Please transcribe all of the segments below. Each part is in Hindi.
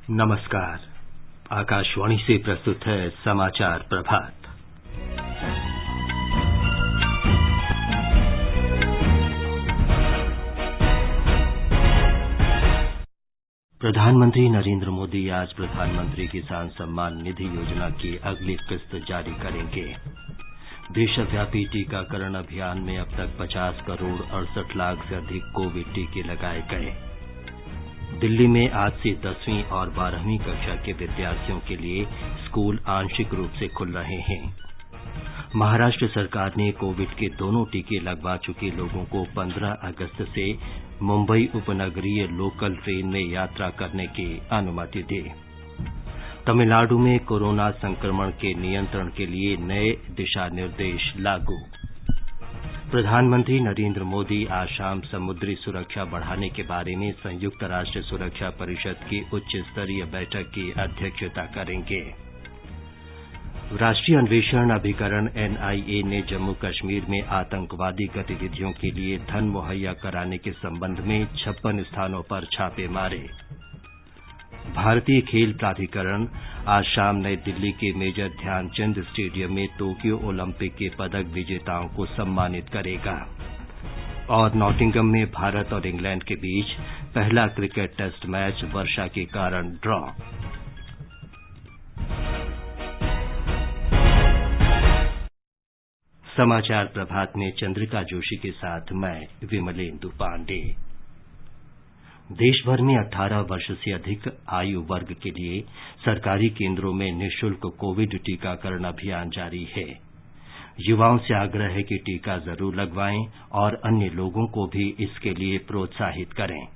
नमस्कार। आकाशवाणी से प्रस्तुत है समाचार प्रभात। प्रधानमंत्री नरेंद्र मोदी आज प्रधानमंत्री किसान सम्मान निधि योजना की अगली किस्त जारी करेंगे। देशव्यापी टीकाकरण अभियान में अब तक 50 करोड़ 68 लाख से अधिक कोविड टीके लगाए गए। दिल्ली में आज से 10वीं और 12वीं कक्षा के विद्यार्थियों के लिए स्कूल आंशिक रूप से खुल रहे हैं। महाराष्ट्र सरकार ने कोविड के दोनों टीके लगवा चुके लोगों को 15 अगस्त से मुंबई उपनगरीय लोकल ट्रेन में यात्रा करने की अनुमति दी। तमिलनाडु में कोरोना संक्रमण के नियंत्रण के लिए नए दिशा निर्देश लागू। प्रधानमंत्री नरेंद्र मोदी आज शाम समुद्री सुरक्षा बढ़ाने के बारे में संयुक्त राष्ट्र सुरक्षा परिषद की उच्च स्तरीय बैठक की अध्यक्षता करेंगे। राष्ट्रीय अन्वेषण अभिकरण NIA ने जम्मू कश्मीर में आतंकवादी गतिविधियों के लिए धन मुहैया कराने के संबंध में 56 स्थानों पर छापे मारे। भारतीय खेल प्राधिकरण आज शाम नई दिल्ली के मेजर ध्यानचंद स्टेडियम में टोक्यो ओलंपिक के पदक विजेताओं को सम्मानित करेगा। और नॉटिंघम में भारत और इंग्लैंड के बीच पहला क्रिकेट टेस्ट मैच वर्षा के कारण ड्रॉ। समाचार प्रभात में चंद्रिका जोशी के साथ मैं विमलेंदु पांडे। देश भर में 18 वर्ष से अधिक आयु वर्ग के लिए सरकारी केंद्रों में निःशुल्क कोविड टीकाकरण अभियान जारी है। युवाओं से आग्रह है कि टीका जरूर लगवाएं और अन्य लोगों को भी इसके लिए प्रोत्साहित करें।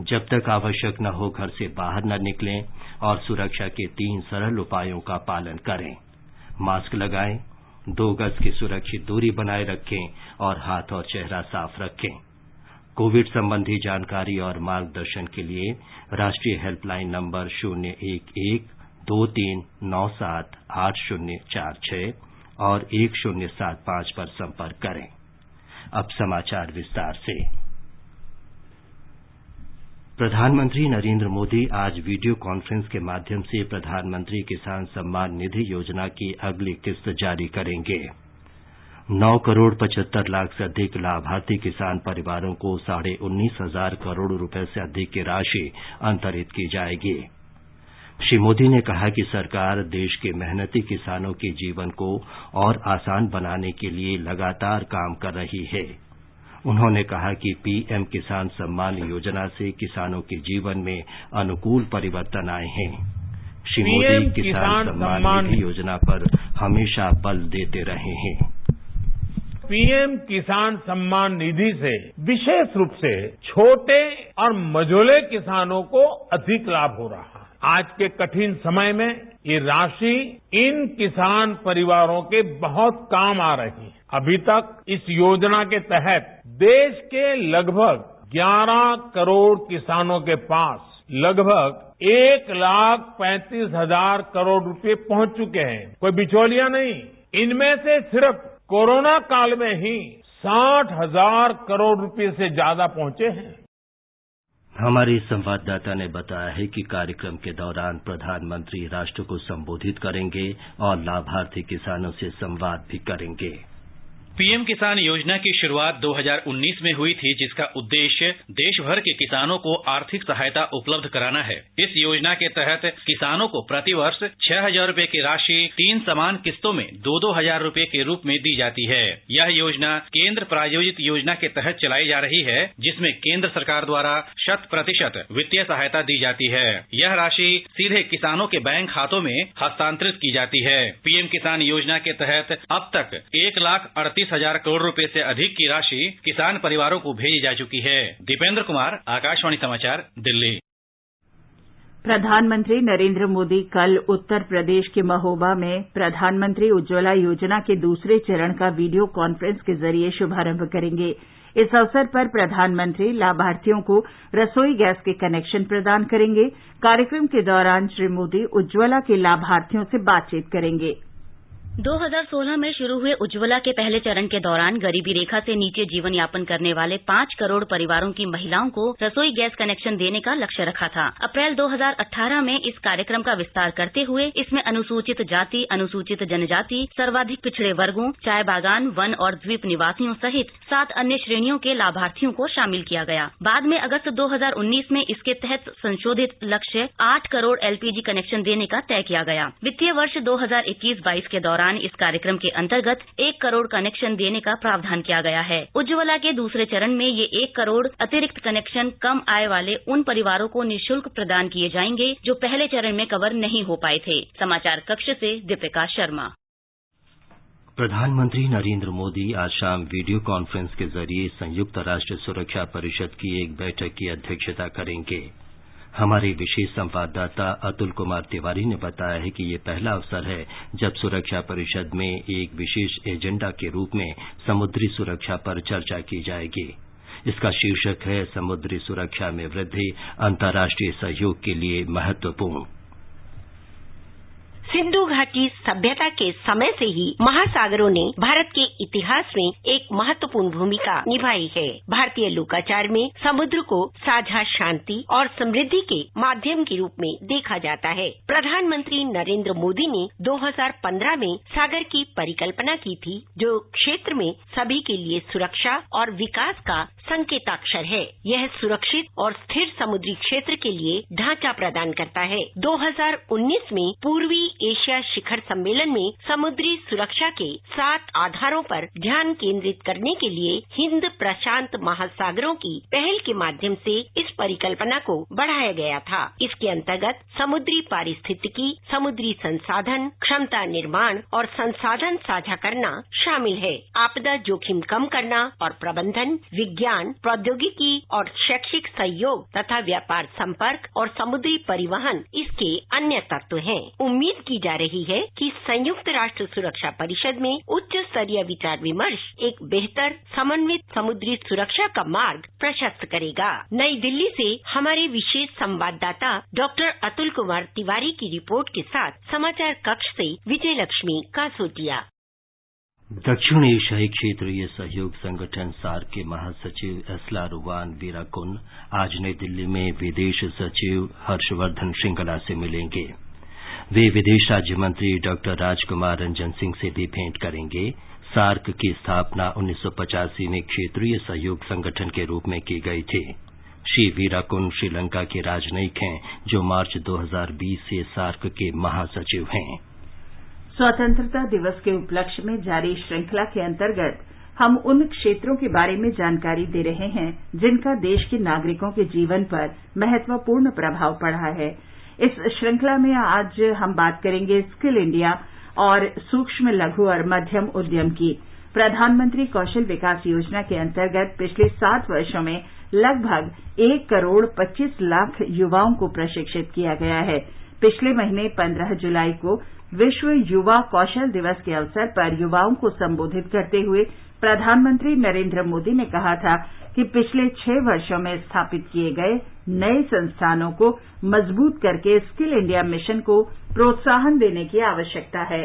जब तक आवश्यक न हो घर से बाहर न निकलें और सुरक्षा के 3 सरल उपायों का पालन करें। मास्क लगाएं, 2 गज की सुरक्षित दूरी बनाए रखें और हाथ और चेहरा साफ रखें। कोविड संबंधी जानकारी और मार्गदर्शन के लिए राष्ट्रीय हेल्पलाइन नंबर 011-2397-8046 और 1075 पर संपर्क करें। अब समाचार विस्तार से। प्रधानमंत्री नरेंद्र मोदी आज वीडियो कॉन्फ्रेंस के माध्यम से प्रधानमंत्री किसान सम्मान निधि योजना की अगली किस्त जारी करेंगे। 9 करोड़ 75 लाख से अधिक लाभार्थी किसान परिवारों को 19,500 करोड़ रुपए से अधिक की राशि अंतरित की जाएगी। श्री मोदी ने कहा कि सरकार देश के मेहनती किसानों के जीवन को और आसान बनाने के लिए लगातार काम कर रही है। उन्होंने कहा कि PM किसान सम्मान योजना से किसानों के जीवन में अनुकूल परिवर्तन आए हैं। श्री मोदी किसान सम्मान निधि योजना पर हमेशा बल देते रहे हैं। PM किसान सम्मान निधि से विशेष रूप से छोटे और मझोले किसानों को अधिक लाभ हो रहा है। आज के कठिन समय में ये राशि इन किसान परिवारों के बहुत काम आ रही है। अभी तक इस योजना के तहत देश के लगभग 11 करोड़ किसानों के पास लगभग 1,35,000 करोड़ रुपए पहुंच चुके हैं। कोई बिचौलिया नहीं। इनमें से सिर्फ कोरोना काल में ही 60,000 करोड़ रुपए से ज्यादा पहुंचे हैं। हमारे संवाददाता ने बताया है कि कार्यक्रम के दौरान प्रधानमंत्री राष्ट्र को संबोधित करेंगे और लाभार्थी किसानों से संवाद भी करेंगे। PM किसान योजना की शुरुआत 2019 में हुई थी, जिसका उद्देश्य देश भर के किसानों को आर्थिक सहायता उपलब्ध कराना है। इस योजना के तहत किसानों को प्रतिवर्ष 6,000 रुपए की राशि 3 समान किस्तों में 2-2 रुपए के रूप में दी जाती है। यह योजना केंद्र प्रायोजित योजना के तहत चलाई जा रही है, जिसमें केंद्र सरकार द्वारा 100% वित्तीय सहायता दी जाती है। यह राशि सीधे किसानों के बैंक खातों में हस्तांतरित की जाती है। PM किसान योजना के तहत अब तक 1,38,000 करोड़ रुपए से अधिक की राशि किसान परिवारों को भेजी जा चुकी है। दीपेंद्र कुमार, आकाशवाणी समाचार, दिल्ली। प्रधानमंत्री नरेंद्र मोदी कल उत्तर प्रदेश के महोबा में प्रधानमंत्री उज्ज्वला योजना के दूसरे चरण का वीडियो कॉन्फ्रेंस के जरिए शुभारंभ करेंगे। इस अवसर पर प्रधानमंत्री लाभार्थियों को रसोई गैस के कनेक्शन प्रदान करेंगे। कार्यक्रम के दौरान श्री मोदी उज्ज्वला के लाभार्थियों से बातचीत करेंगे। 2016 में शुरू हुए उज्ज्वला के पहले चरण के दौरान गरीबी रेखा से नीचे जीवन यापन करने वाले 5 करोड़ परिवारों की महिलाओं को रसोई गैस कनेक्शन देने का लक्ष्य रखा था। अप्रैल 2018 में इस कार्यक्रम का विस्तार करते हुए इसमें अनुसूचित जाति, अनुसूचित जनजाति, सर्वाधिक पिछड़े वर्गों, चाय बागान, वन और द्वीप निवासियों सहित 7 अन्य श्रेणियों के लाभार्थियों को शामिल किया गया। बाद में अगस्त 2019 में इसके तहत संशोधित लक्ष्य 8 करोड़ एलपीजी कनेक्शन देने का तय किया गया। वित्तीय वर्ष 2021-22 के दौरान इस कार्यक्रम के अंतर्गत 1 करोड़ कनेक्शन देने का प्रावधान किया गया है। उज्ज्वला के दूसरे चरण में ये 1 करोड़ अतिरिक्त कनेक्शन कम आय वाले उन परिवारों को निःशुल्क प्रदान किए जाएंगे जो पहले चरण में कवर नहीं हो पाए थे। समाचार कक्ष से दीपिका शर्मा। प्रधानमंत्री नरेंद्र मोदी आज शाम वीडियो कॉन्फ्रेंस के जरिए संयुक्त राष्ट्र सुरक्षा परिषद की एक बैठक की अध्यक्षता करेंगे। हमारे विशेष संवाददाता अतुल कुमार तिवारी ने बताया है कि ये पहला अवसर है जब सुरक्षा परिषद में एक विशेष एजेंडा के रूप में समुद्री सुरक्षा पर चर्चा की जाएगी। इसका शीर्षक है समुद्री सुरक्षा में वृद्धि, अंतर्राष्ट्रीय सहयोग के लिए महत्वपूर्ण। सिंधु घाटी सभ्यता के समय से ही महासागरों ने भारत के इतिहास में एक महत्वपूर्ण भूमिका निभाई है। भारतीय लोकाचार में समुद्र को साझा शांति और समृद्धि के माध्यम के रूप में देखा जाता है। प्रधानमंत्री नरेंद्र मोदी ने 2015 में सागर की परिकल्पना की थी, जो क्षेत्र में सभी के लिए सुरक्षा और विकास का संकेताक्षर है। यह सुरक्षित और स्थिर समुद्री क्षेत्र के लिए ढांचा प्रदान करता है। 2019 में पूर्वी एशिया शिखर सम्मेलन में समुद्री सुरक्षा के 7 आधारों पर ध्यान केंद्रित करने के लिए हिंद प्रशांत महासागरों की पहल के माध्यम से इस परिकल्पना को बढ़ाया गया था। इसके अंतर्गत समुद्री पारिस्थितिकी, समुद्री संसाधन, क्षमता निर्माण और संसाधन साझा करना शामिल है। आपदा जोखिम कम करना और प्रबंधन, विज्ञान, प्रौद्योगिकी और शैक्षिक सहयोग तथा व्यापार संपर्क और समुद्री परिवहन इसके अन्य तत्व हैं। उम्मीद की जा रही है कि संयुक्त राष्ट्र सुरक्षा परिषद में उच्च स्तरीय विचार विमर्श एक बेहतर समन्वित समुद्री सुरक्षा का मार्ग प्रशस्त करेगा। नई दिल्ली से हमारे विशेष संवाददाता डॉक्टर अतुल कुमार तिवारी की रिपोर्ट के साथ समाचार कक्ष से विजय लक्ष्मी कासोटिया। दक्षिण एशियाई क्षेत्रीय सहयोग संगठन सार्क के महासचिव एस्लारुवान वीराकुन आज नई दिल्ली में विदेश सचिव हर्षवर्धन श्रृंगला से मिलेंगे। वे विदेश राज्य मंत्री डॉक्टर राजकुमार रंजन सिंह से भी भेंट करेंगे। सार्क की स्थापना 1985 में क्षेत्रीय सहयोग संगठन के रूप में की गई थी। श्री वीराकुन श्रीलंका के राजनयिक हैं, जो मार्च 2020 से सार्क के महासचिव हैं। स्वतंत्रता दिवस के उपलक्ष्य में जारी श्रृंखला के अंतर्गत हम उन क्षेत्रों के बारे में जानकारी दे रहे हैं जिनका देश के नागरिकों के जीवन पर महत्वपूर्ण प्रभाव पड़ा है। इस श्रृंखला में आज हम बात करेंगे स्किल इंडिया और सूक्ष्म, लघु और मध्यम उद्यम की। प्रधानमंत्री कौशल विकास योजना के अंतर्गत पिछले 7 वर्षों में लगभग 1 करोड़ 25 लाख युवाओं को प्रशिक्षित किया गया है। पिछले महीने 15 जुलाई को विश्व युवा कौशल दिवस के अवसर पर युवाओं को संबोधित करते हुए प्रधानमंत्री नरेंद्र मोदी ने कहा था कि पिछले 6 वर्षों में स्थापित किए गए नए संस्थानों को मजबूत करके स्किल इंडिया मिशन को प्रोत्साहन देने की आवश्यकता है।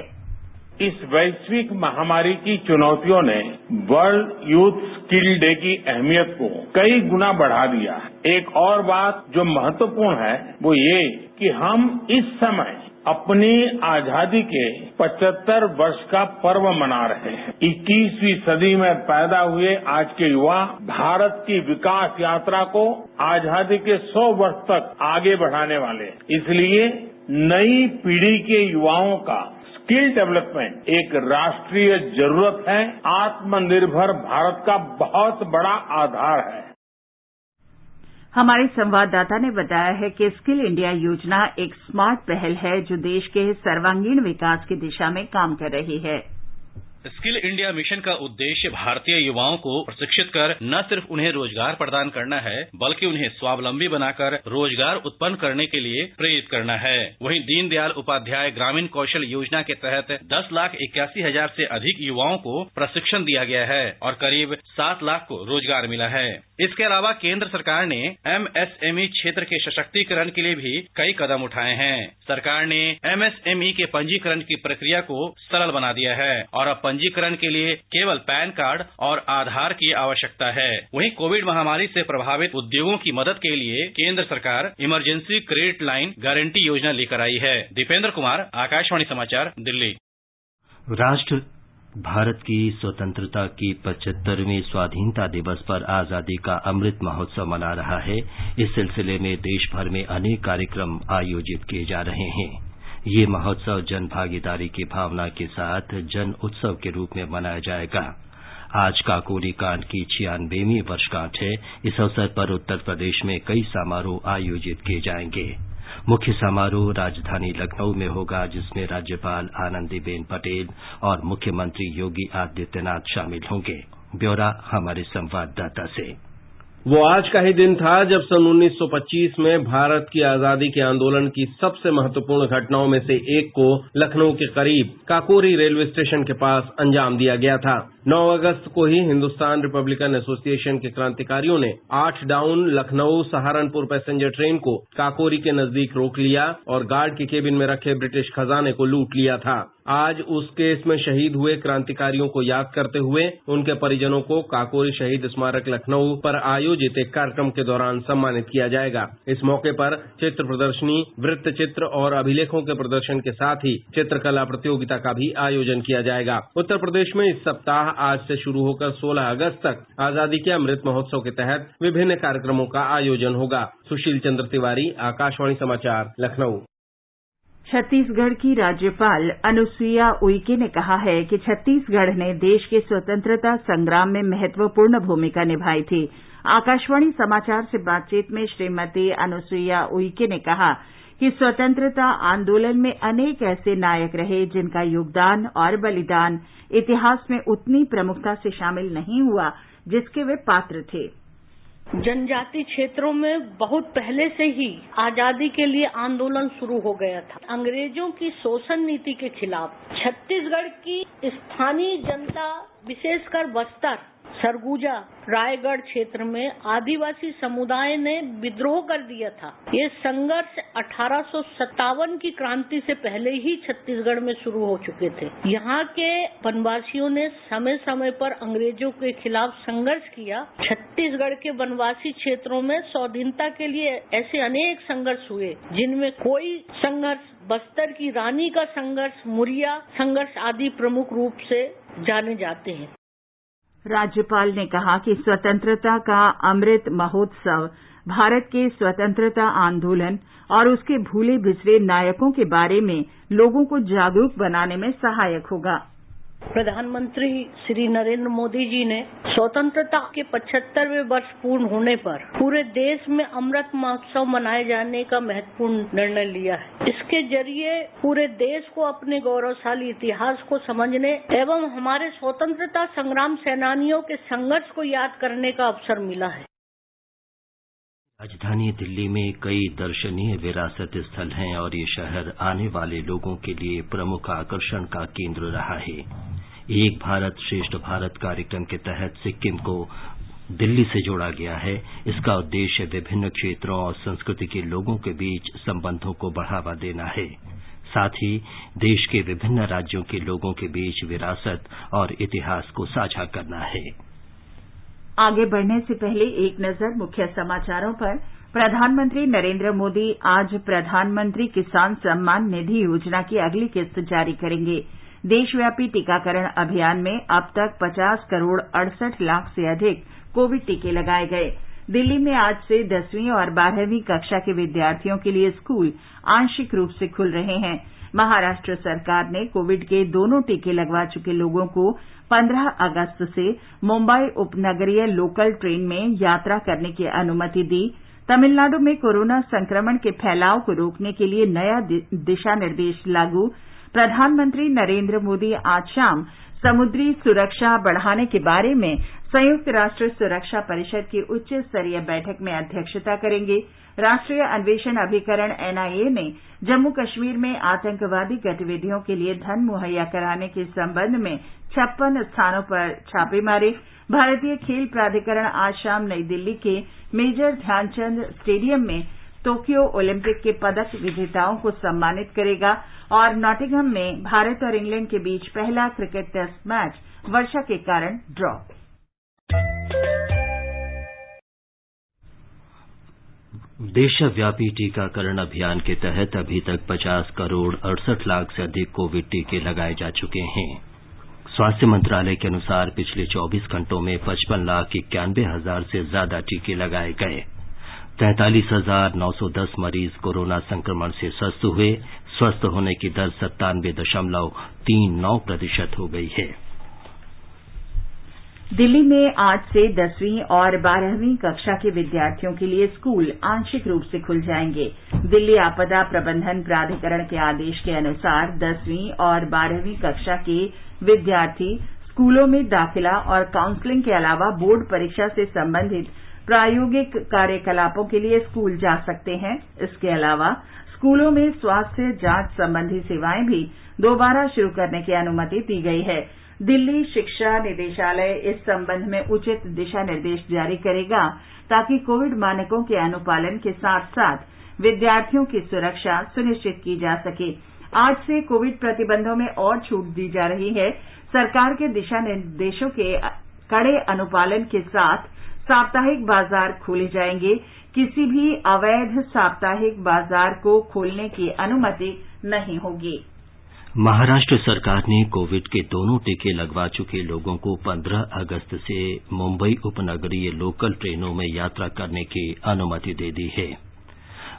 इस वैश्विक महामारी की चुनौतियों ने वर्ल्ड यूथ स्किल डे की अहमियत को कई गुना बढ़ा दिया। एक और बात जो महत्वपूर्ण है वो ये कि हम इस समय अपनी आजादी के 75 वर्ष का पर्व मना रहे हैं। 21वीं सदी में पैदा हुए आज के युवा भारत की विकास यात्रा को आजादी के 100 वर्ष तक आगे बढ़ाने वाले हैं। इसलिए नई पीढ़ी के युवाओं का स्किल डेवलपमेंट एक राष्ट्रीय जरूरत है। आत्मनिर्भर भारत का बहुत बड़ा आधार है। हमारे संवाददाता ने बताया है कि स्किल इंडिया योजना एक स्मार्ट पहल है जो देश के सर्वांगीण विकास की दिशा में काम कर रही है। स्किल इंडिया मिशन का उद्देश्य भारतीय युवाओं को प्रशिक्षित कर न सिर्फ उन्हें रोजगार प्रदान करना है, बल्कि उन्हें स्वावलंबी बनाकर रोजगार उत्पन्न करने के लिए प्रेरित करना है। वहीं दीनदयाल उपाध्याय ग्रामीण कौशल योजना के तहत 10,81,000 से अधिक युवाओं को प्रशिक्षण दिया गया है और करीब 7 लाख को रोजगार मिला है। इसके अलावा केंद्र सरकार ने MSME क्षेत्र के सशक्तिकरण के लिए भी कई कदम उठाए हैं। सरकार ने MSME के पंजीकरण की प्रक्रिया को सरल बना दिया है और अब पंजीकरण के लिए केवल पैन कार्ड और आधार की आवश्यकता है। वहीं कोविड महामारी से प्रभावित उद्योगों की मदद के लिए केंद्र सरकार इमरजेंसी क्रेडिट लाइन गारंटी योजना लेकर आई है। दीपेंद्र कुमार, आकाशवाणी समाचार, दिल्ली। राष्ट्र भारत की स्वतंत्रता की 75वें स्वाधीनता दिवस पर आजादी का अमृत महोत्सव मना रहा है। इस सिलसिले में देश भर में अनेक कार्यक्रम आयोजित किए जा रहे हैं। ये महोत्सव जन भागीदारी की भावना के साथ जन उत्सव के रूप में मनाया जाएगा। आज काकोरी कांड की 96वीं वर्षगांठ है। इस अवसर पर उत्तर प्रदेश में कई समारोह आयोजित किए जाएंगे। मुख्य समारोह राजधानी लखनऊ में होगा, जिसमें राज्यपाल आनंदीबेन पटेल और मुख्यमंत्री योगी आदित्यनाथ शामिल होंगे। ब्यौरा हमारे संवाददाता से। वो आज का ही दिन था जब सन 1925 में भारत की आजादी के आंदोलन की सबसे महत्वपूर्ण घटनाओं में से एक को लखनऊ के करीब काकोरी रेलवे स्टेशन के पास अंजाम दिया गया था। 9 अगस्त को ही हिंदुस्तान रिपब्लिकन एसोसिएशन के क्रांतिकारियों ने 8 down Lucknow Saharanpur passenger train को काकोरी के नजदीक रोक लिया और गार्ड के केबिन में रखे ब्रिटिश खजाने को लूट लिया था। आज उस केस में शहीद हुए क्रांतिकारियों को याद करते हुए उनके परिजनों को काकोरी शहीद स्मारक लखनऊ पर आयोजित एक कार्यक्रम के दौरान सम्मानित किया जाएगा। इस मौके पर चित्र प्रदर्शनी, वृत्त चित्र और अभिलेखों के प्रदर्शन के साथ ही चित्रकला प्रतियोगिता का भी आयोजन किया जाएगा। उत्तर प्रदेश में इस सप्ताह आज से शुरू होकर 16 अगस्त तक आजादी के अमृत महोत्सव के तहत विभिन्न कार्यक्रमों का आयोजन होगा। सुशील चंद्र तिवारी, आकाशवाणी समाचार, लखनऊ। छत्तीसगढ़ की राज्यपाल अनुसुईया उइके ने कहा है कि छत्तीसगढ़ ने देश के स्वतंत्रता संग्राम में महत्वपूर्ण भूमिका निभाई थी। आकाशवाणी समाचार से बातचीत में श्रीमती अनुसुईया उइके ने कहा कि स्वतंत्रता आंदोलन में अनेक ऐसे नायक रहे जिनका योगदान और बलिदान इतिहास में उतनी प्रमुखता से शामिल नहीं हुआ जिसके वे पात्र थे। जनजाति क्षेत्रों में बहुत पहले से ही आजादी के लिए आंदोलन शुरू हो गया था। अंग्रेजों की शोषण नीति के खिलाफ छत्तीसगढ़ की स्थानीय जनता, विशेषकर बस्तर, सरगुजा, रायगढ़ क्षेत्र में आदिवासी समुदाय ने विद्रोह कर दिया था। ये संघर्ष 1857 की क्रांति से पहले ही छत्तीसगढ़ में शुरू हो चुके थे। यहाँ के वनवासियों ने समय समय पर अंग्रेजों के खिलाफ संघर्ष किया। छत्तीसगढ़ के वनवासी क्षेत्रों में स्वाधीनता के लिए ऐसे अनेक संघर्ष हुए, जिनमें कोई संघर्ष बस्तर की रानी का संघर्ष, मुरिया संघर्ष आदि प्रमुख रूप से जाने जाते हैं। राज्यपाल ने कहा कि स्वतंत्रता का अमृत महोत्सव भारत के स्वतंत्रता आंदोलन और उसके भूले बिसरे नायकों के बारे में लोगों को जागरूक बनाने में सहायक होगा। प्रधानमंत्री श्री नरेंद्र मोदी जी ने स्वतंत्रता के 75वें वर्ष पूर्ण होने पर पूरे देश में अमृत महोत्सव मनाए जाने का महत्वपूर्ण निर्णय लिया है। इसके जरिए पूरे देश को अपने गौरवशाली इतिहास को समझने एवं हमारे स्वतंत्रता संग्राम सेनानियों के संघर्ष को याद करने का अवसर मिला है। राजधानी दिल्ली में कई दर्शनीय विरासत स्थल हैं और ये शहर आने वाले लोगों के लिए प्रमुख आकर्षण का केंद्र रहा है। एक भारत श्रेष्ठ भारत कार्यक्रम के तहत सिक्किम को दिल्ली से जोड़ा गया है। इसका उद्देश्य विभिन्न क्षेत्रों और संस्कृति के लोगों के बीच संबंधों को बढ़ावा देना है, साथ ही देश के विभिन्न राज्यों के लोगों के बीच विरासत और इतिहास को साझा करना है। आगे बढ़ने से पहले एक नजर मुख्य समाचारों पर। प्रधानमंत्री नरेंद्र मोदी आज प्रधानमंत्री किसान सम्मान निधि योजना की अगली किस्त जारी करेंगे। देशव्यापी टीकाकरण अभियान में अब तक 50 करोड़ 68 लाख से अधिक कोविड टीके लगाए गए। दिल्ली में आज से 10वीं और 12वीं कक्षा के विद्यार्थियों के लिए स्कूल आंशिक रूप से खुल रहे हैं। महाराष्ट्र सरकार ने कोविड के दोनों टीके लगवा चुके लोगों को 15 अगस्त से मुंबई उपनगरीय लोकल ट्रेन में यात्रा करने की अनुमति दी। तमिलनाडु में कोरोना संक्रमण के फैलाव को रोकने के लिए नया दिशा निर्देश लागू। प्रधानमंत्री नरेंद्र मोदी आज शाम समुद्री सुरक्षा बढ़ाने के बारे में संयुक्त राष्ट्र सुरक्षा परिषद की उच्च स्तरीय बैठक में अध्यक्षता करेंगे। राष्ट्रीय अन्वेषण अभिकरण NIA ने जम्मू कश्मीर में आतंकवादी गतिविधियों के लिए धन मुहैया कराने के संबंध में 56 स्थानों पर छापे मारे। भारतीय खेल प्राधिकरण आज शाम नई दिल्ली के मेजर ध्यानचंद स्टेडियम में टोक्यो ओलंपिक के पदक विजेताओं को सम्मानित करेगा और नॉटिंघम में भारत और इंग्लैंड के बीच पहला क्रिकेट टेस्ट मैच वर्षा के कारण ड्रॉ। देशव्यापी टीकाकरण अभियान के तहत अभी तक 50 करोड़ 68 लाख से अधिक कोविड टीके लगाए जा चुके हैं। स्वास्थ्य मंत्रालय के अनुसार पिछले 24 घंटों में 55,91,000 से ज्यादा टीके लगाए गए। 43,910 मरीज कोरोना संक्रमण से स्वस्थ हुए। स्वस्थ होने की दर 97.39% हो गई है। दिल्ली में आज से 10वीं और 12वीं कक्षा के विद्यार्थियों के लिए स्कूल आंशिक रूप से खुल जाएंगे। दिल्ली आपदा प्रबंधन प्राधिकरण के आदेश के अनुसार 10वीं और 12वीं कक्षा के विद्यार्थी स्कूलों में दाखिला और काउंसलिंग के अलावा बोर्ड परीक्षा से संबंधित प्रायोगिक कार्यकलापों के लिए स्कूल जा सकते हैं। इसके अलावा स्कूलों में स्वास्थ्य जांच संबंधी सेवाएं भी दोबारा शुरू करने की अनुमति दी गई है। दिल्ली शिक्षा निदेशालय इस संबंध में उचित दिशा निर्देश जारी करेगा ताकि कोविड मानकों के अनुपालन के साथ साथ विद्यार्थियों की सुरक्षा सुनिश्चित की जा सके। आज से कोविड प्रतिबंधों में और छूट दी जा रही है। सरकार के दिशा निर्देशों के कड़े अनुपालन के साथ साप्ताहिक बाजार खोले जाएंगे। किसी भी अवैध साप्ताहिक बाजार को खोलने की अनुमति नहीं होगी। महाराष्ट्र सरकार ने कोविड के दोनों टीके लगवा चुके लोगों को 15 अगस्त से मुंबई उपनगरीय लोकल ट्रेनों में यात्रा करने की अनुमति दे दी है।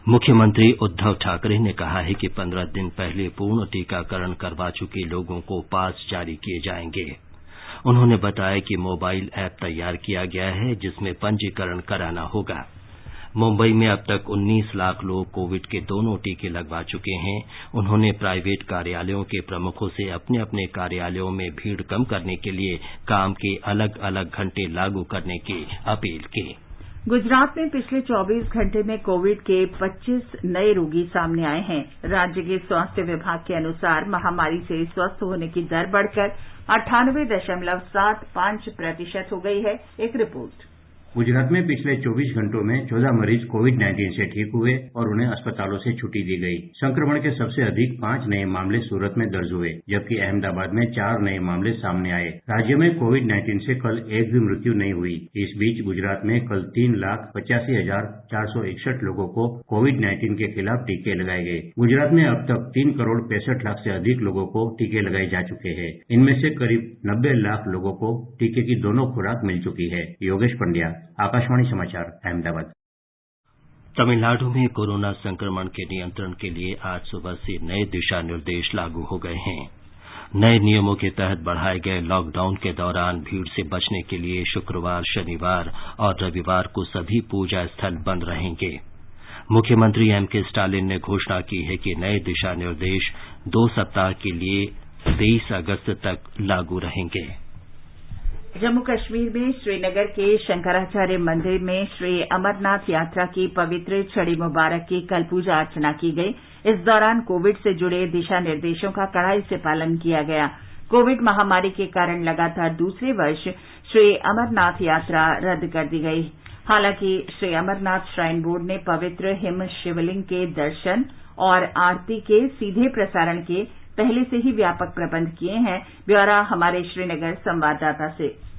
मुख्यमंत्री उद्धव ठाकरे ने कहा है कि 15 दिन पहले पूर्ण टीकाकरण करवा चुके लोगों को पास जारी किए जाएंगे। उन्होंने बताया कि मोबाइल ऐप तैयार किया गया है जिसमें पंजीकरण कराना होगा। मुंबई में अब तक 19 लाख लोग कोविड के दोनों टीके लगवा चुके हैं। उन्होंने प्राइवेट कार्यालयों के प्रमुखों से अपने अपने कार्यालयों में भीड़ कम करने के लिए काम के अलग अलग घंटे लागू करने की अपील की। गुजरात में पिछले 24 घंटे में कोविड के 25 नए रोगी सामने आए हैं। राज्य के स्वास्थ्य विभाग के अनुसार महामारी से स्वस्थ होने की दर बढ़कर 98.75% हो गई है। एक रिपोर्ट। गुजरात में पिछले 24 घंटों में 14 मरीज कोविड-19 से ठीक हुए और उन्हें अस्पतालों से छुट्टी दी गई। संक्रमण के सबसे अधिक 5 नए मामले सूरत में दर्ज हुए, जबकि अहमदाबाद में 4 नए मामले सामने आए। राज्य में कोविड-19 से कल एक भी मृत्यु नहीं हुई। इस बीच गुजरात में कल 3,85,461 लोगों को कोविड-19 के खिलाफ टीके लगाए गए। गुजरात में अब तक 3 करोड़ 65 लाख से अधिक लोगों को टीके लगाए जा चुके हैं। इनमें से करीब 90 लाख लोगों को टीके की दोनों खुराक मिल चुकी है। योगेश पंड्या, आकाशवाणी समाचार, अहमदाबाद। तमिलनाडु में कोरोना संक्रमण के नियंत्रण के लिए आज सुबह से नए दिशा निर्देश लागू हो गए हैं। नए नियमों के तहत बढ़ाए गए लॉकडाउन के दौरान भीड़ से बचने के लिए शुक्रवार, शनिवार और रविवार को सभी पूजा स्थल बंद रहेंगे। मुख्यमंत्री M.K. स्टालिन ने घोषणा की है कि नए दिशा निर्देश 2 सप्ताह के लिए 23 अगस्त तक लागू रहेंगे। जम्मू कश्मीर में श्रीनगर के शंकराचार्य मंदिर में श्री अमरनाथ यात्रा की पवित्र छड़ी मुबारक की कल पूजा अर्चना की गई। इस दौरान कोविड से जुड़े दिशा निर्देशों का कड़ाई से पालन किया गया। कोविड महामारी के कारण लगातार दूसरे वर्ष श्री अमरनाथ यात्रा रद्द कर दी गई। हालांकि श्री अमरनाथ श्राइन बोर्ड ने पवित्र हिम शिवलिंग के दर्शन और आरती के सीधे प्रसारण के पहले से ही व्यापक प्रबंध किए हैं। ब्यौरा हमारे श्रीनगर संवाददाता से।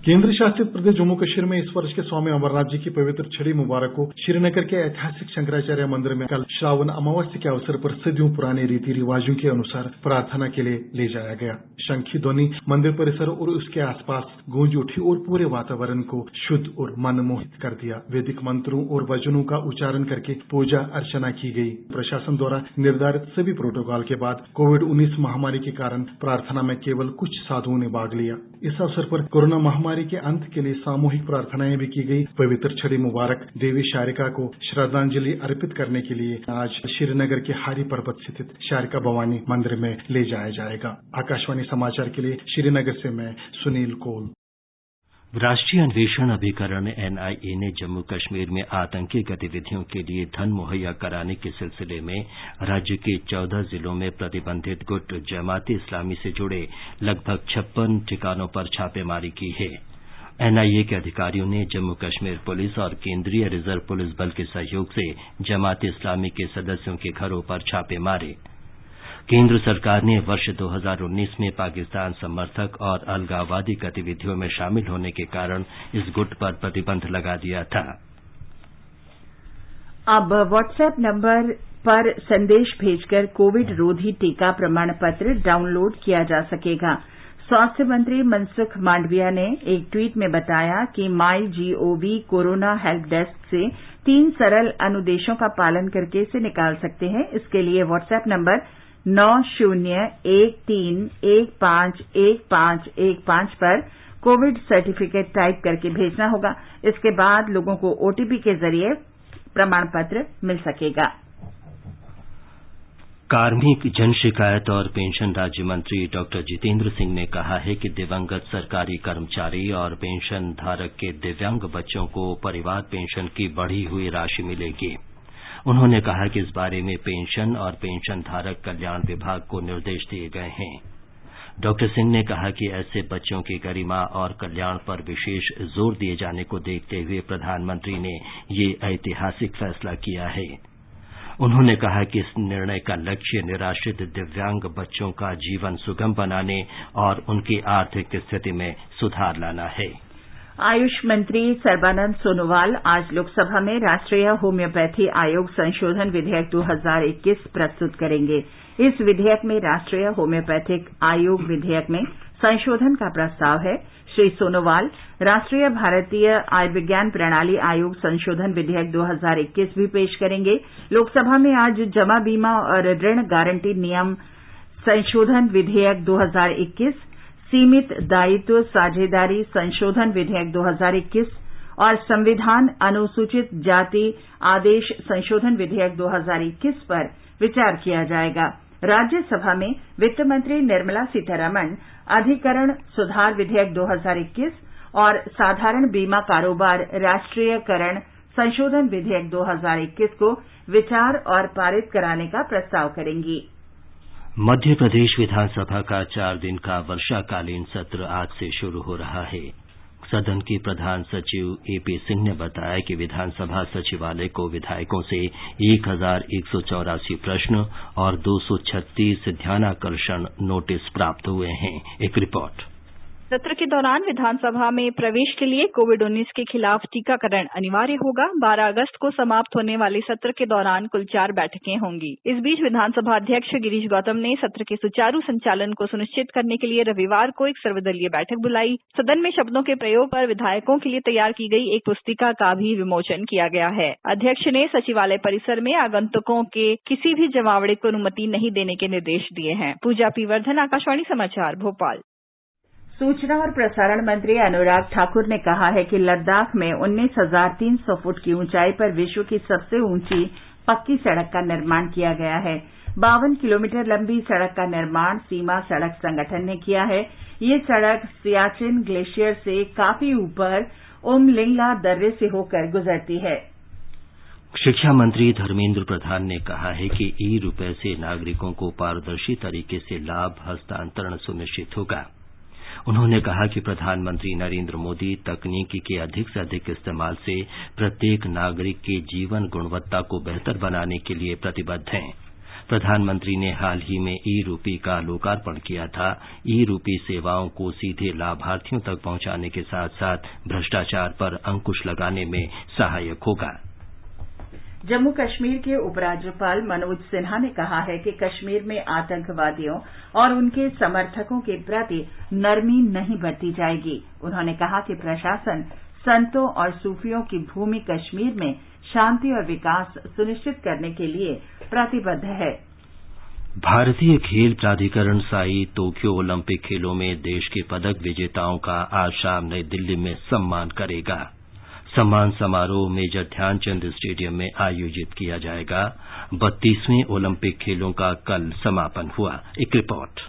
केंद्र शासित प्रदेश जम्मू कश्मीर में इस वर्ष के स्वामी अमरनाथ जी की पवित्र छड़ी मुबारक को श्रीनगर के ऐतिहासिक शंकराचार्य मंदिर में कल श्रावण अमावस्या के अवसर पर सदियों पुराने रीति रिवाजों के अनुसार प्रार्थना के लिए ले जाया गया। शंखी ध्वनि मंदिर परिसर और उसके आसपास गूंज उठी और पूरे वातावरण को शुद्ध और मनमोहित कर दिया। वैदिक मंत्रों और वचनों का उच्चारण करके पूजा अर्चना की गई। प्रशासन द्वारा निर्धारित सभी प्रोटोकॉल के बाद कोविड-19 महामारी के कारण प्रार्थना में केवल कुछ साधुओं ने भाग लिया। इस अवसर पर कोरोना महामारी के अंत के लिए सामूहिक प्रार्थनाएं भी की गई। पवित्र छड़ी मुबारक देवी शारिका को श्रद्धांजलि अर्पित करने के लिए आज श्रीनगर के हारी पर्वत स्थित शारिका भवानी मंदिर में ले जाया जाएगा। आकाशवाणी समाचार के लिए श्रीनगर से मैं सुनील कोल। राष्ट्रीय अन्वेषण अभिकरण एनआईए ने जम्मू कश्मीर में आतंकी गतिविधियों के लिए धन मुहैया कराने के सिलसिले में राज्य के 14 जिलों में प्रतिबंधित गुट जमात इस्लामी से जुड़े लगभग 56 ठिकानों पर छापेमारी की है। एनआईए के अधिकारियों ने जम्मू कश्मीर पुलिस और केंद्रीय रिजर्व पुलिस बल के सहयोग से जमात इस्लामी के सदस्यों के घरों पर छापे मारे। केंद्र सरकार ने वर्ष 2019 में पाकिस्तान समर्थक और अलगाववादी गतिविधियों में शामिल होने के कारण इस गुट पर प्रतिबंध लगा दिया था। अब व्हाट्सएप नंबर पर संदेश भेजकर कोविड रोधी टीका प्रमाण पत्र डाउनलोड किया जा सकेगा। स्वास्थ्य मंत्री मनसुख मांडविया ने एक ट्वीट में बताया कि MyGov कोरोना हेल्प डेस्क से 3 सरल अनुदेशों का पालन करके इसे निकाल सकते हैं। इसके लिए व्हाट्सएप नंबर 9013151515 पर कोविड सर्टिफिकेट टाइप करके भेजना होगा। इसके बाद लोगों को ओटीपी के जरिए प्रमाण पत्र मिल सकेगा। कार्मिक, जन शिकायत और पेंशन राज्य मंत्री डॉक्टर जितेंद्र सिंह ने कहा है कि दिवंगत सरकारी कर्मचारी और पेंशन धारक के दिव्यांग बच्चों को परिवार पेंशन की बढ़ी हुई राशि मिलेगी। उन्होंने कहा कि इस बारे में पेंशन और पेंशन धारक कल्याण विभाग को निर्देश दिए गए हैं। डॉक्टर सिंह ने कहा कि ऐसे बच्चों की गरिमा और कल्याण पर विशेष जोर दिए जाने को देखते हुए प्रधानमंत्री ने ये ऐतिहासिक फैसला किया है। उन्होंने कहा कि इस निर्णय का लक्ष्य निराश्रित दिव्यांग बच्चों का जीवन सुगम बनाने और उनकी आर्थिक स्थिति में सुधार लाना है। आयुष मंत्री सर्बानंद सोनोवाल आज लोकसभा में राष्ट्रीय होम्योपैथी आयोग संशोधन विधेयक 2021 प्रस्तुत करेंगे। इस विधेयक में राष्ट्रीय होम्योपैथिक आयोग विधेयक में संशोधन का प्रस्ताव है। श्री सोनोवाल राष्ट्रीय भारतीय आयुर्विज्ञान प्रणाली आयोग संशोधन विधेयक 2021 भी पेश करेंगे। लोकसभा में आज जमा बीमा और ऋण गारंटी नियम संशोधन विधेयक 2021, सीमित दायित्व साझेदारी संशोधन विधेयक 2021 और संविधान अनुसूचित जाति आदेश संशोधन विधेयक 2021 पर विचार किया जाएगा। राज्यसभा में वित्त मंत्री निर्मला सीतारमण अधिकरण सुधार विधेयक 2021 और साधारण बीमा कारोबार राष्ट्रीयकरण संशोधन विधेयक 2021 को विचार और पारित कराने का प्रस्ताव करेंगी। मध्य प्रदेश विधानसभा का 4 दिन का वर्षाकालीन सत्र आज से शुरू हो रहा है। सदन के प्रधान सचिव एपी सिंह ने बताया कि विधानसभा सचिवालय को विधायकों से 1184 प्रश्न और 236 ध्यानाकर्षण नोटिस प्राप्त हुए हैं। एक रिपोर्ट। सत्र के दौरान विधानसभा में प्रवेश के लिए कोविड-19 के खिलाफ टीकाकरण अनिवार्य होगा। 12 अगस्त को समाप्त होने वाले सत्र के दौरान कुल 4 बैठकें होंगी। इस बीच विधानसभा अध्यक्ष गिरीश गौतम ने सत्र के सुचारू संचालन को सुनिश्चित करने के लिए रविवार को एक सर्वदलीय बैठक बुलाई। सदन में शब्दों के प्रयोग पर विधायकों के लिए तैयार की गई एक पुस्तिका का भी विमोचन किया गया है। अध्यक्ष ने सचिवालय परिसर में आगंतुकों के किसी भी जमावड़े को अनुमति नहीं देने के निर्देश दिए हैं। पूजा पी वर्धन, आकाशवाणी समाचार, भोपाल। सूचना और प्रसारण मंत्री अनुराग ठाकुर ने कहा है कि लद्दाख में 19,300 फुट की ऊंचाई पर विश्व की सबसे ऊंची पक्की सड़क का निर्माण किया गया है। 52 किलोमीटर लंबी सड़क का निर्माण सीमा सड़क संगठन ने किया है। ये सड़क सियाचिन ग्लेशियर से काफी ऊपर उमलिंगला दर्रे से होकर गुजरती है। शिक्षा मंत्री धर्मेंद्र प्रधान ने कहा है कि ई-रुपए से नागरिकों को पारदर्शी तरीके से लाभ हस्तांतरण सुनिश्चित होगा। उन्होंने कहा कि प्रधानमंत्री नरेंद्र मोदी तकनीकी के अधिक से अधिक इस्तेमाल से प्रत्येक नागरिक की जीवन गुणवत्ता को बेहतर बनाने के लिए प्रतिबद्ध हैं। प्रधानमंत्री ने हाल ही में ई-रूपी का लोकार्पण किया था। ई-रूपी सेवाओं को सीधे लाभार्थियों तक पहुंचाने के साथ साथ भ्रष्टाचार पर अंकुश लगाने में सहायक होगा। जम्मू कश्मीर के उपराज्यपाल मनोज सिन्हा ने कहा है कि कश्मीर में आतंकवादियों और उनके समर्थकों के प्रति नरमी नहीं बरती जाएगी। उन्होंने कहा कि प्रशासन संतों और सूफियों की भूमि कश्मीर में शांति और विकास सुनिश्चित करने के लिए प्रतिबद्ध है। भारतीय खेल प्राधिकरण साई तोक्यो ओलंपिक खेलों में देश के पदक विजेताओं का आज शाम नई दिल्ली में सम्मान करेगा। सम्मान समारोह मेजर ध्यानचंद स्टेडियम में आयोजित किया जाएगा। 32वें ओलंपिक खेलों का कल समापन हुआ। एक रिपोर्ट।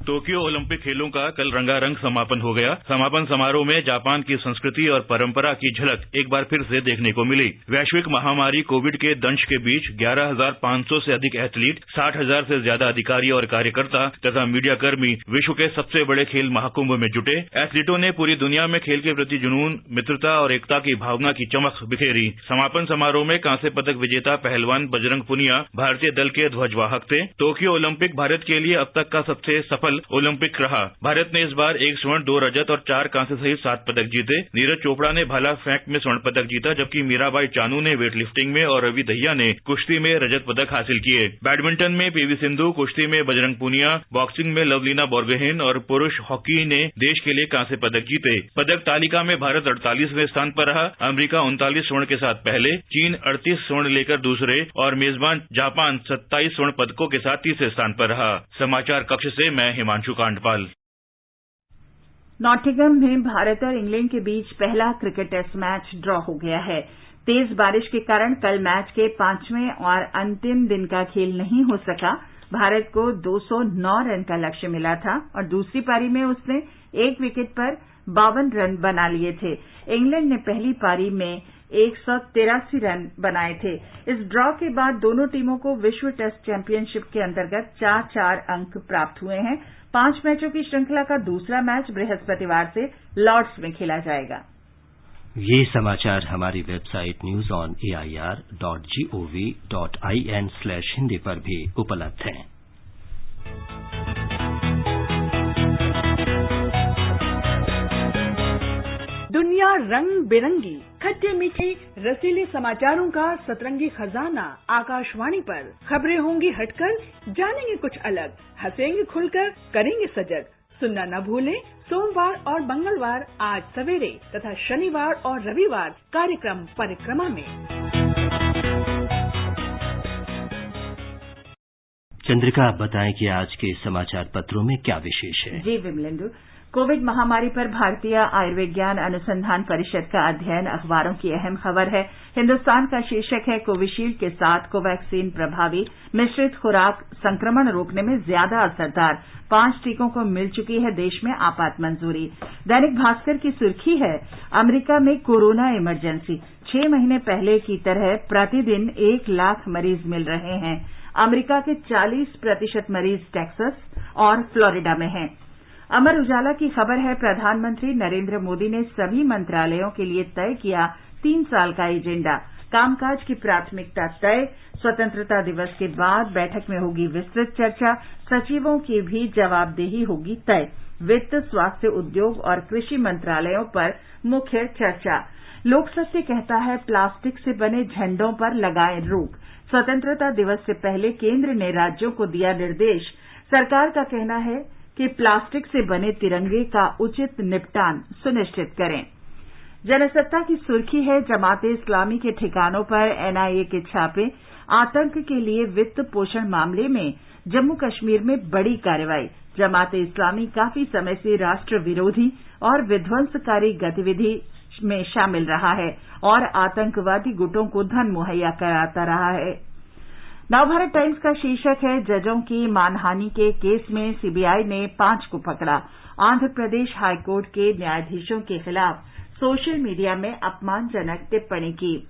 टोक्यो ओलंपिक खेलों का कल रंगारंग समापन हो गया। समापन समारोह में जापान की संस्कृति और परंपरा की झलक एक बार फिर से देखने को मिली। वैश्विक महामारी कोविड के दंश के बीच 11,500 से अधिक एथलीट, 60,000 से ज्यादा अधिकारी और कार्यकर्ता तथा मीडिया कर्मी विश्व के सबसे बड़े खेल महाकुंभ में जुटे। एथलीटों ने पूरी दुनिया में खेल के प्रति जुनून, मित्रता और एकता की भावना की चमक बिखेरी। समापन समारोह में कांस्य पदक विजेता पहलवान बजरंग पुनिया भारतीय दल के ध्वजवाहक थे। टोक्यो ओलंपिक भारत के लिए अब तक का सबसे सफल ओलंपिक रहा। भारत ने इस बार 1 स्वर्ण, 2 रजत और 4 कांस्य सहित 7 पदक जीते। नीरज चोपड़ा ने भाला फेंक में स्वर्ण पदक जीता, जबकि मीराबाई चानू ने वेट लिफ्टिंग में और रवि दहिया ने कुश्ती में रजत पदक हासिल किए। बैडमिंटन में पीवी सिंधु, कुश्ती में बजरंग पुनिया, बॉक्सिंग में लवलीना बोर्गोहेन और पुरुष हॉकी ने देश के लिए कांस्य पदक जीते। पदक तालिका में भारत 48वें स्थान पर रहा। अमेरिका 39 स्वर्ण के साथ पहले, चीन 38 स्वर्ण लेकर दूसरे और मेजबान जापान 27 स्वर्ण पदकों के साथ तीसरे स्थान पर रहा। समाचार कक्ष से मैं हिमांशु कांडपाल। नॉटिंघम में भारत और इंग्लैंड के बीच पहला क्रिकेट टेस्ट मैच ड्रॉ हो गया है। तेज बारिश के कारण कल मैच के 5वें और अंतिम दिन का खेल नहीं हो सका। भारत को 209 रन का लक्ष्य मिला था और दूसरी पारी में उसने 1 विकेट पर 52 रन बना लिए थे। इंग्लैंड ने पहली पारी में 183 रन बनाए थे। इस ड्रॉ के बाद दोनों टीमों को विश्व टेस्ट चैंपियनशिप के अंतर्गत 4-4 अंक प्राप्त हुए हैं। 5 मैचों की श्रृंखला का दूसरा मैच बृहस्पतिवार से लॉर्ड्स में खेला जाएगा। ये समाचार हमारी वेबसाइट newsonair.gov.in/hindi पर भी उपलब्ध हैं। दुनिया रंग बिरंगी, खट्टे मीठे रसीले समाचारों का सतरंगी खजाना आकाशवाणी पर। खबरें होंगी हटकर, जानेंगे कुछ अलग, हंसेंगे खुलकर, करेंगे सजग। सुनना न भूलें सोमवार और मंगलवार 8 सवेरे तथा शनिवार और रविवार कार्यक्रम परिक्रमा में। चंद्रिका, आप बताएं कि आज के समाचार पत्रों में क्या विशेष है? जी विमलेंदु, कोविड महामारी पर भारतीय आयुर्विज्ञान अनुसंधान परिषद का अध्ययन अखबारों की अहम खबर है। हिन्दुस्तान का शीर्षक है, कोविशील्ड के साथ कोवैक्सीन प्रभावी, मिश्रित खुराक संक्रमण रोकने में ज्यादा असरदार। 5 टीकों को मिल चुकी है देश में आपात मंजूरी। दैनिक भास्कर की सुर्खी है, अमेरिका में कोरोना इमरजेंसी, 6 महीने पहले की तरह प्रतिदिन 1 लाख मरीज मिल रहे हैं। अमेरिका के 40% मरीज टेक्सास और फ्लोरिडा में हैं। अमर उजाला की खबर है, प्रधानमंत्री नरेंद्र मोदी ने सभी मंत्रालयों के लिए तय किया 3 साल का एजेंडा, कामकाज की प्राथमिकता तय। स्वतंत्रता दिवस के बाद बैठक में होगी विस्तृत चर्चा, सचिवों की भी जवाबदेही होगी तय। वित्त, स्वास्थ्य, उद्योग और कृषि मंत्रालयों पर मुख्य चर्चा। लोकसत्य कहता है, प्लास्टिक से बने झंडों पर लगाएं रोक। स्वतंत्रता दिवस से पहले केंद्र ने राज्यों को दिया निर्देश। सरकार का कहना है कि प्लास्टिक से बने तिरंगे का उचित निपटान सुनिश्चित करें। जनसत्ता की सुर्खी है, जमाते इस्लामी के ठिकानों पर एनआईए के छापे, आतंक के लिए वित्त पोषण मामले में जम्मू कश्मीर में बड़ी कार्रवाई। जमाते इस्लामी काफी समय से राष्ट्र विरोधी और विध्वंसकारी गतिविधि में शामिल रहा है और आतंकवादी गुटों को धन मुहैया कराता रहा है। नवभारत टाइम्स का शीर्षक है, जजों की मानहानि के केस में सीबीआई ने 5 को पकड़ा। आंध्र प्रदेश हाईकोर्ट के न्यायाधीशों के खिलाफ सोशल मीडिया में अपमानजनक टिप्पणी की।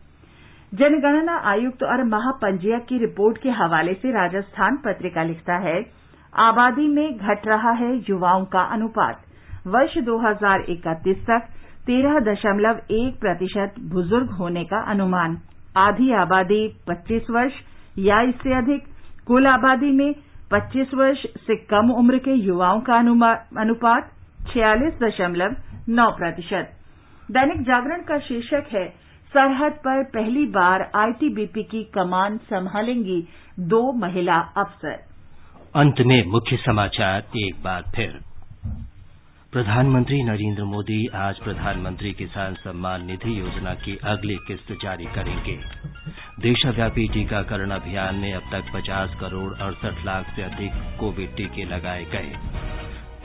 जनगणना आयुक्त और महापंजीयक की रिपोर्ट के हवाले से राजस्थान पत्रिका लिखता है, आबादी में घट रहा है युवाओं का अनुपात। वर्ष 2031 तक 13.1% बुजुर्ग होने का अनुमान। आधी आबादी 25 वर्ष या इससे अधिक। कुल आबादी में 25 वर्ष से कम उम्र के युवाओं का अनुपात 46.9%। दैनिक जागरण का शीर्षक है, सरहद पर पहली बार आईटीबीपी की कमान संभालेंगी 2 महिला अफसर। अंत में मुख्य समाचार एक बार फिर। प्रधानमंत्री नरेंद्र मोदी आज प्रधानमंत्री किसान सम्मान निधि योजना की अगली किस्त जारी करेंगे। देशव्यापी टीकाकरण अभियान में अब तक 50 करोड़ 68 लाख से अधिक कोविड टीके लगाए गए।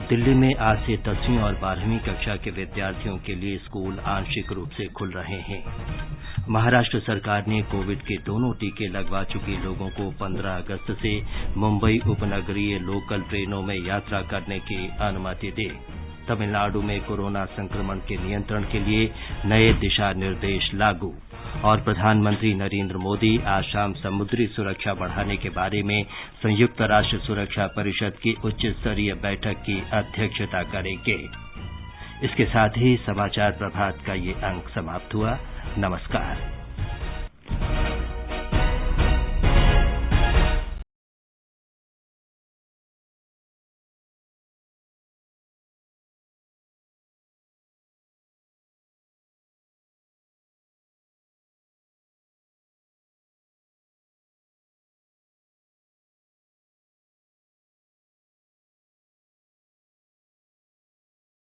दिल्ली में आज से 10वीं और 12वीं कक्षा के विद्यार्थियों के लिए स्कूल आंशिक रूप से खुल रहे हैं। महाराष्ट्र सरकार ने कोविड के दोनों टीके लगवा चुके लोगों को 15 अगस्त से मुंबई उपनगरीय लोकल ट्रेनों में यात्रा करने की अनुमति दी। तमिलनाडु में कोरोना संक्रमण के नियंत्रण के लिए नए दिशा निर्देश लागू। और प्रधानमंत्री नरेंद्र मोदी आज शाम समुद्री सुरक्षा बढ़ाने के बारे में संयुक्त राष्ट्र सुरक्षा परिषद की उच्च स्तरीय बैठक की अध्यक्षता करेंगे। इसके साथ ही समाचार प्रभात का ये अंक समाप्त हुआ। नमस्कार।